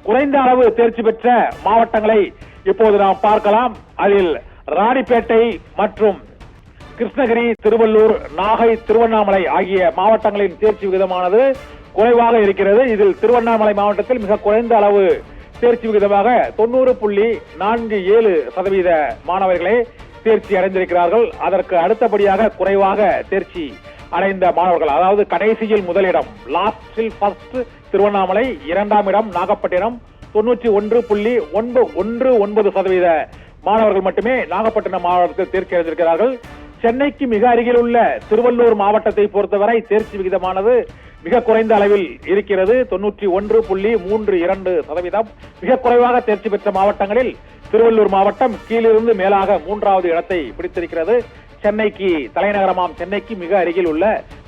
குறைந்த அளவு தேர்ச்சி பெற்ற மாவட்டங்களை இப்போது நாம் பார்க்கலாம். அதில் ராணிப்பேட்டை மற்றும் கிருஷ்ணகிரி, திருவள்ளூர், நாகை, திருவண்ணாமலை ஆகிய மாவட்டங்களின் தேர்ச்சி விகிதமானது குறைவாக இருக்கிறது. இதில் திருவண்ணாமலை மாவட்டத்தில் மிக குறைந்த அளவு தேர்ச்சி விகிதமாக 90.47% மாணவர்களே தேர்ச்சி அடைந்திருக்கிறார்கள். அதற்கு அடுத்தபடியாக குறைவாக தேர்ச்சி அடைந்த மாணவர்கள், அதாவது கடைசியில் முதலிடம், லாஸ்டில் ஃபர்ஸ்ட் திருவண்ணாமலை, இரண்டாம் இடம் நாகப்பட்டினம் 91.19% மாணவர்கள் மட்டுமே நாகப்பட்டினம் மாவட்டத்தில் தேர்ச்சி அடைந்திருக்கிறார்கள். சென்னைக்கு மிக அருகில் உள்ள திருவள்ளூர் மாவட்டத்தை பொறுத்தவரை தேர்ச்சி விகிதமானது மிக குறைந்த அளவில் இருக்கிறது, 91.32%. மிக குறைவாக தேர்ச்சி பெற்ற மாவட்டங்களில் திருவள்ளூர் மாவட்டம் கீழிருந்து மேலாக 3வது இடத்தை பிடித்திருக்கிறது. சென்னைக்கு தலைநகரமாம் சென்னைக்கு மிக அருகில் உள்ள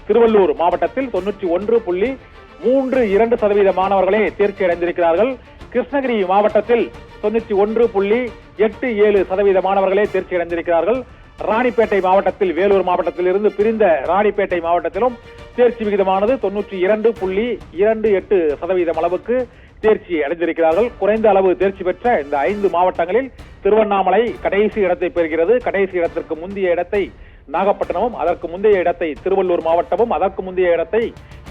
திருவள்ளூர் மாவட்டத்தில் 91.32% மாணவர்களே தேர்ச்சி அடைந்திருக்கிறார்கள். கிருஷ்ணகிரி மாவட்டத்தில் 91.87% மாணவர்களே தேர்ச்சி அடைந்திருக்கிறார்கள். ராணிப்பேட்டை மாவட்டத்தில், வேலூர் மாவட்டத்தில் இருந்து பிரிந்த ராணிப்பேட்டை மாவட்டத்திலும் தேர்ச்சி விகிதமானது 92.28% அளவுக்கு தேர்ச்சி அடைந்திருக்கிறார்கள். குறைந்த அளவு தேர்ச்சி பெற்ற இந்த 5 மாவட்டங்களில் திருவண்ணாமலை கடைசி இடத்தை பெறுகிறது. கடைசி இடத்திற்கு முந்தைய இடத்தை நாகப்பட்டினமும், அதற்கு முந்தைய இடத்தை திருவள்ளூர் மாவட்டமும், அதற்கு முந்தைய இடத்தை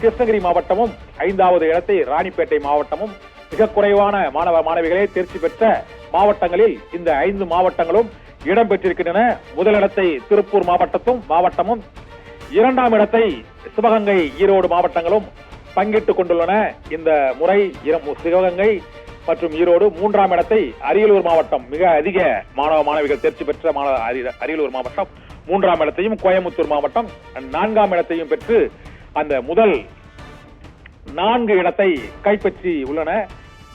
கிருஷ்ணகிரி மாவட்டமும், 5வது இடத்தை ராணிப்பேட்டை மாவட்டமும் மிக குறைவான மாணவ மாணவிகளே தேர்ச்சி பெற்ற மாவட்டங்களில் இந்த 5 மாவட்டங்களும் இடம் பெற்றிருக்கின்றன. முதலிடத்தை திருப்பூர் மாவட்டமும், இரண்டாம் இடத்தை சிவகங்கை, ஈரோடு மாவட்டங்களும் பங்கிட்டுக் கொண்டுள்ளன. இந்த முறை சிவகங்கை மற்றும் ஈரோடு. 3ஆம் இடத்தை அரியலூர் மாவட்டம், மிக அதிக மாணவ மாணவிகள் தேர்ச்சி பெற்ற அரியலூர் மாவட்டம் 3ஆம் இடத்தையும், கோயம்புத்தூர் மாவட்டம் 4ஆம் இடத்தையும் பெற்று அந்த முதல் 4 இடத்தை கைப்பற்றி உள்ளன.